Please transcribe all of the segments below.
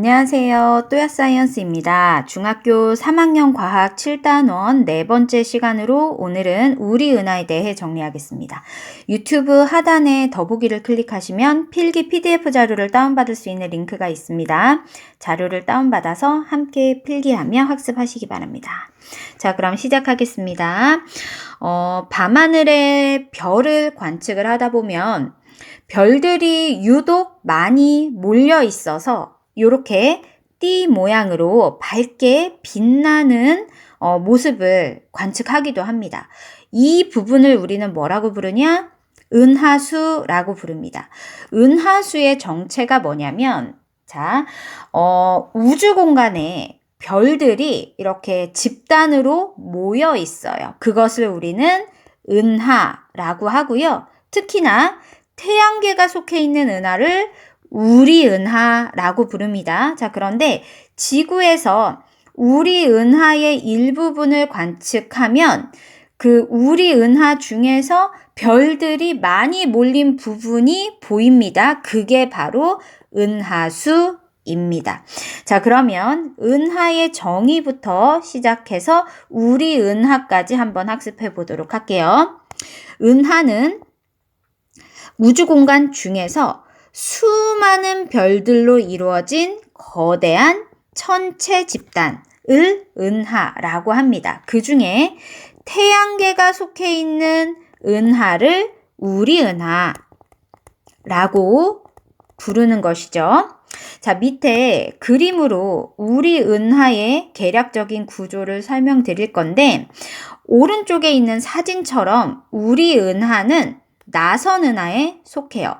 안녕하세요. 또야사이언스입니다. 중학교 3학년 과학 7단원 네 번째 시간으로 오늘은 우리 은하에 대해 정리하겠습니다. 유튜브 하단에 더보기를 클릭하시면 필기 PDF 자료를 다운받을 수 있는 링크가 있습니다. 자료를 다운받아서 함께 필기하며 학습하시기 바랍니다. 자, 그럼 시작하겠습니다. 밤하늘의 별을 관측을 하다 보면 별들이 유독 많이 몰려 있어서 이렇게 띠 모양으로 밝게 빛나는 모습을 관측하기도 합니다. 이 부분을 우리는 뭐라고 부르냐? 은하수라고 부릅니다. 은하수의 정체가 뭐냐면, 자, 우주 공간에 별들이 이렇게 집단으로 모여 있어요. 그것을 우리는 은하라고 하고요. 특히나 태양계가 속해 있는 은하를 우리 은하라고 부릅니다. 자, 그런데 지구에서 우리 은하의 일부분을 관측하면 그 우리 은하 중에서 별들이 많이 몰린 부분이 보입니다. 그게 바로 은하수입니다. 자, 그러면 은하의 정의부터 시작해서 우리 은하까지 한번 학습해 보도록 할게요. 은하는 우주 공간 중에서 수많은 별들로 이루어진 거대한 천체 집단을 은하라고 합니다. 그 중에 태양계가 속해 있는 은하를 우리 은하라고 부르는 것이죠. 자, 밑에 그림으로 우리 은하의 계략적인 구조를 설명드릴 건데, 오른쪽에 있는 사진처럼 우리 은하는 나선 은하에 속해요.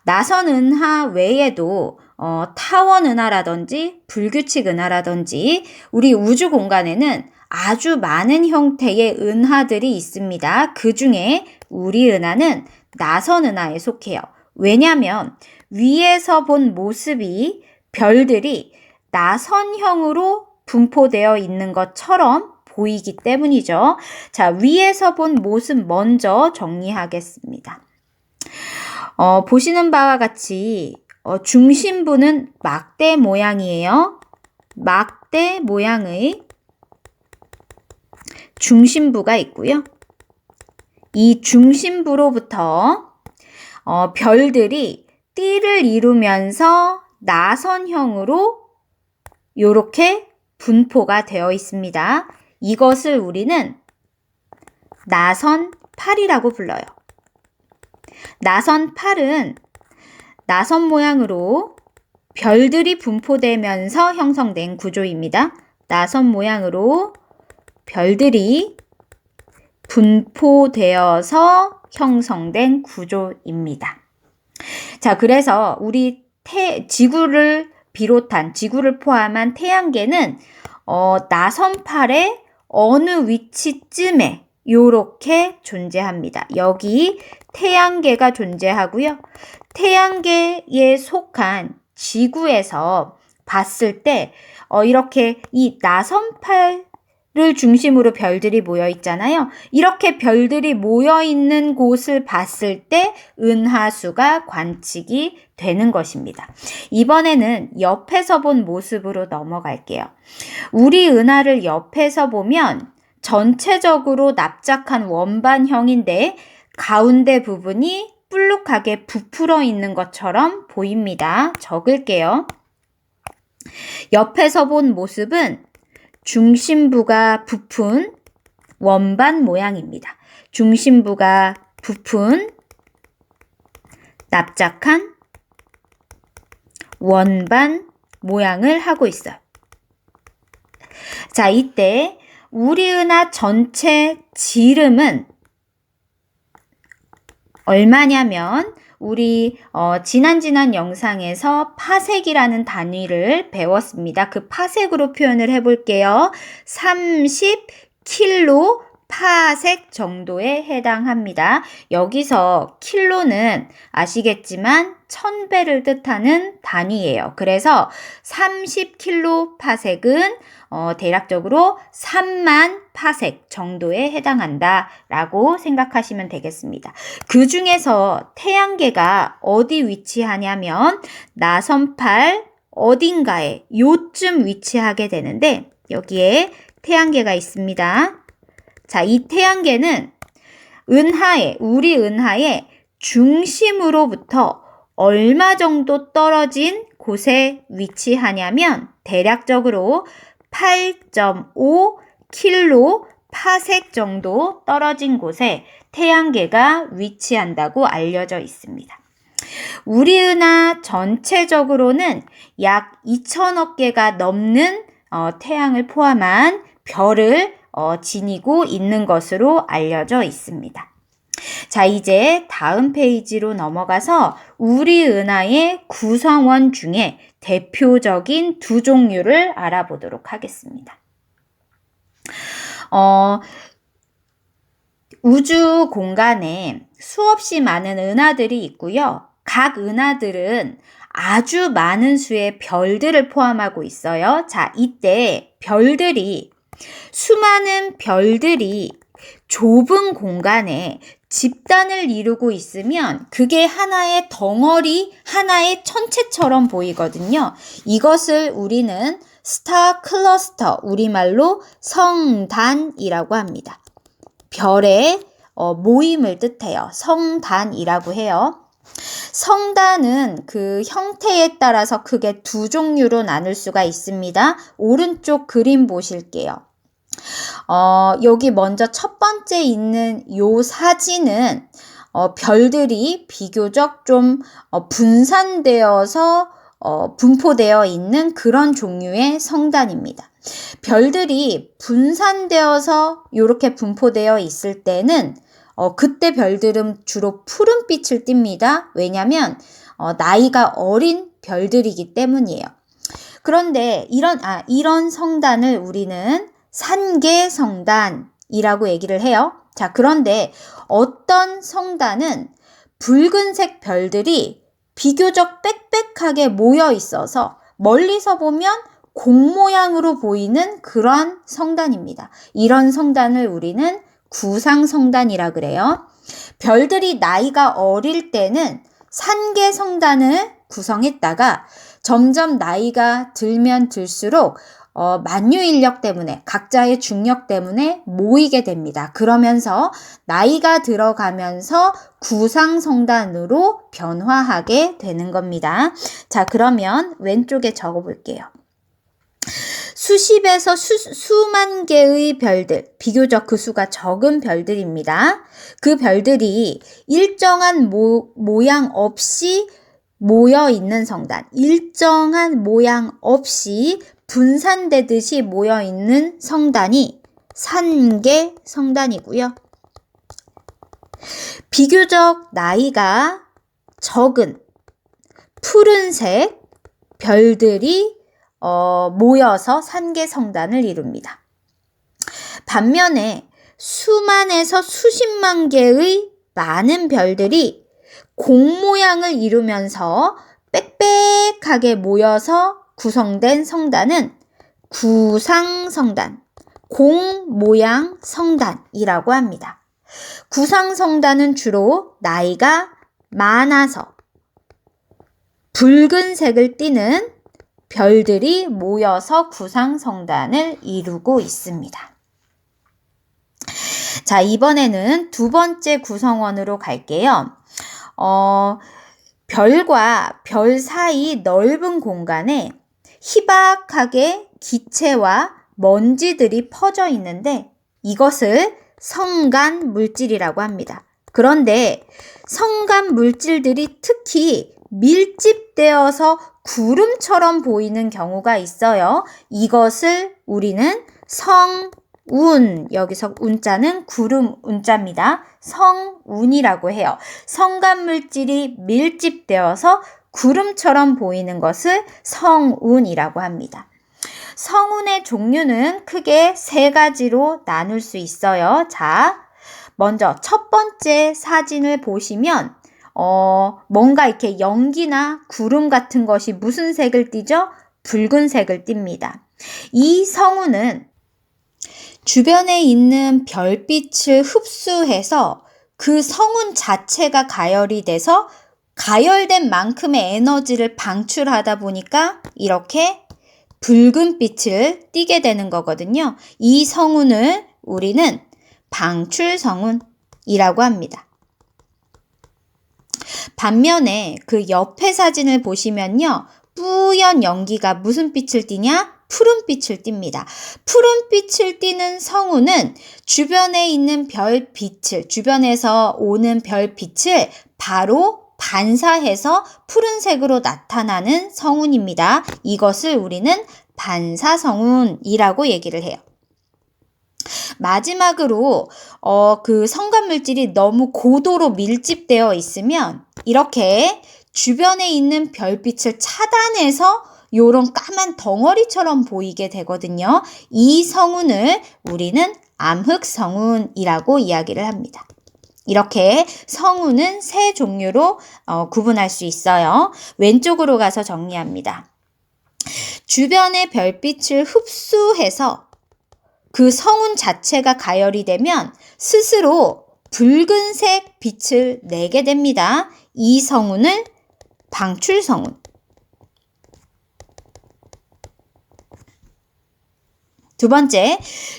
나선 은하 외에도 타원 은하라든지 불규칙 은하라든지 우리 우주 공간에는 아주 많은 형태의 은하들이 있습니다. 그 중에 우리 은하는 나선 은하에 속해요. 왜냐하면 위에서 본 모습이 별들이 나선형으로 분포되어 있는 것처럼 보이기 때문이죠. 자, 위에서 본 모습 먼저 정리하겠습니다. 보시는 바와 같이 중심부는 막대 모양이에요. 막대 모양의 중심부가 있고요. 이 중심부로부터 별들이 띠를 이루면서 나선형으로 이렇게 분포가 되어 있습니다. 이것을 우리는 나선팔이라고 불러요. 나선팔은 나선 모양으로 별들이 분포되면서 형성된 구조입니다. 나선 모양으로 별들이 분포되어서 형성된 구조입니다. 자, 그래서 우리 지구를 포함한 태양계는 나선팔의 어느 위치쯤에 이렇게 존재합니다. 여기 태양계가 존재하고요. 태양계에 속한 지구에서 봤을 때 이렇게 이 나선팔을 중심으로 별들이 모여 있잖아요. 이렇게 별들이 모여 있는 곳을 봤을 때 은하수가 관측이 되는 것입니다. 이번에는 옆에서 본 모습으로 넘어갈게요. 우리 은하를 옆에서 보면 전체적으로 납작한 원반형인데 가운데 부분이 불룩하게 부풀어 있는 것처럼 보입니다. 적을게요. 옆에서 본 모습은 중심부가 부푼 원반 모양입니다. 중심부가 부푼 납작한 원반 모양을 하고 있어요. 자, 이때 우리 은하 전체 지름은 얼마냐면 우리 지난 영상에서 파섹이라는 단위를 배웠습니다. 그 파섹으로 표현을 해볼게요. 30kg 파섹 정도에 해당합니다. 여기서 킬로는 아시겠지만 1000배를 뜻하는 단위예요. 그래서 30kg 파섹은 대략적으로 3만 파섹 정도에 해당한다라고 생각하시면 되겠습니다. 그 중에서 태양계가 어디 위치하냐면 나선팔 어딘가에 요쯤 위치하게 되는데 여기에 태양계가 있습니다. 자, 이 태양계는 우리 은하의 중심으로부터 얼마 정도 떨어진 곳에 위치하냐면 대략적으로 8.5 킬로 파섹 정도 떨어진 곳에 태양계가 위치한다고 알려져 있습니다. 우리 은하 전체적으로는 약 2천억 개가 넘는 태양을 포함한 별을 지니고 있는 것으로 알려져 있습니다. 자, 이제 다음 페이지로 넘어가서 우리 은하의 구성원 중에 대표적인 두 종류를 알아보도록 하겠습니다. 우주 공간에 수없이 많은 은하들이 있고요. 각 은하들은 아주 많은 수의 별들을 포함하고 있어요. 자, 이때 수많은 별들이 좁은 공간에 집단을 이루고 있으면 그게 하나의 덩어리, 하나의 천체처럼 보이거든요. 이것을 우리는 스타 클러스터, 우리말로 성단이라고 합니다. 별의 모임을 뜻해요. 성단이라고 해요. 성단은 그 형태에 따라서 크게 두 종류로 나눌 수가 있습니다. 오른쪽 그림 보실게요. 여기 먼저 첫 번째 있는 요 사진은 별들이 비교적 좀 분산되어서 분포되어 있는 그런 종류의 성단입니다. 별들이 분산되어서 이렇게 분포되어 있을 때는 그때 별들은 주로 푸른빛을 띱니다. 왜냐하면 나이가 어린 별들이기 때문이에요. 그런데 이런 성단을 우리는 산계성단이라고 얘기를 해요. 자, 그런데 어떤 성단은 붉은색 별들이 비교적 빽빽하게 모여 있어서 멀리서 보면 공 모양으로 보이는 그런 성단입니다. 이런 성단을 우리는 구상성단이라 그래요. 별들이 나이가 어릴 때는 산계성단을 구성했다가 점점 나이가 들면 들수록 만유인력 때문에 각자의 중력 때문에 모이게 됩니다. 그러면서 나이가 들어가면서 구상성단으로 변화하게 되는 겁니다. 자, 그러면 왼쪽에 적어 볼게요. 수십에서 수만 개의 별들, 비교적 그 수가 적은 별들입니다. 그 별들이 일정한 모양 없이 모여 있는 성단, 일정한 모양 없이 분산되듯이 모여 있는 성단이 산계 성단이고요. 비교적 나이가 적은 푸른색 별들이 모여서 산계 성단을 이룹니다. 반면에 수만에서 수십만 개의 많은 별들이 공 모양을 이루면서 빽빽하게 모여서 구성된 성단은 구상성단, 공 모양 성단이라고 합니다. 구상성단은 주로 나이가 많아서 붉은색을 띠는 별들이 모여서 구상성단을 이루고 있습니다. 자, 이번에는 두 번째 구성원으로 갈게요. 별과 별 사이 넓은 공간에 희박하게 기체와 먼지들이 퍼져 있는데 이것을 성간 물질이라고 합니다. 그런데 성간 물질들이 특히 밀집되어서 구름처럼 보이는 경우가 있어요. 이것을 우리는 성운, 여기서 운자는 구름 운자입니다. 성운이라고 해요. 성간 물질이 밀집되어서 구름처럼 보이는 것을 성운이라고 합니다. 성운의 종류는 크게 세 가지로 나눌 수 있어요. 자, 먼저 첫 번째 사진을 보시면 뭔가 이렇게 연기나 구름 같은 것이 무슨 색을 띠죠? 붉은색을 띱니다. 이 성운은 주변에 있는 별빛을 흡수해서 그 성운 자체가 가열이 돼서 가열된 만큼의 에너지를 방출하다 보니까 이렇게 붉은 빛을 띠게 되는 거거든요. 이 성운을 우리는 방출성운이라고 합니다. 반면에 그 옆에 사진을 보시면요. 뿌연 연기가 무슨 빛을 띠냐? 푸른 빛을 띱니다. 푸른 빛을 띠는 성운은 주변에 있는 별빛을, 주변에서 오는 별빛을 바로 반사해서 푸른색으로 나타나는 성운입니다. 이것을 우리는 반사성운이라고 얘기를 해요. 마지막으로 그 성간물질이 너무 고도로 밀집되어 있으면 이렇게 주변에 있는 별빛을 차단해서 요런 까만 덩어리처럼 보이게 되거든요. 이 성운을 우리는 암흑성운이라고 이야기를 합니다. 이렇게 성운은 세 종류로 구분할 수 있어요. 왼쪽으로 가서 정리합니다. 주변의 별빛을 흡수해서 그 성운 자체가 가열이 되면 스스로 붉은색 빛을 내게 됩니다. 이 성운을 방출성운. 두 번째,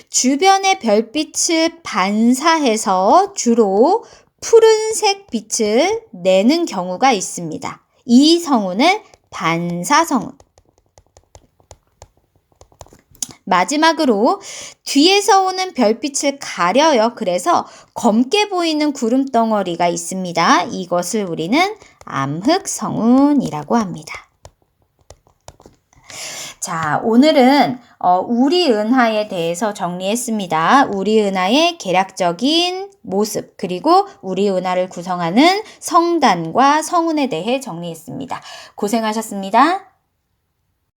주변의 별빛을 반사해서 주로 푸른색 빛을 내는 경우가 있습니다. 이 성운을 반사성운. 마지막으로 뒤에서 오는 별빛을 가려요. 그래서 검게 보이는 구름덩어리가 있습니다. 이것을 우리는 암흑성운이라고 합니다. 자, 오늘은 우리은하에 대해서 정리했습니다. 우리은하의 계략적인 모습, 그리고 우리은하를 구성하는 성단과 성운에 대해 정리했습니다. 고생하셨습니다.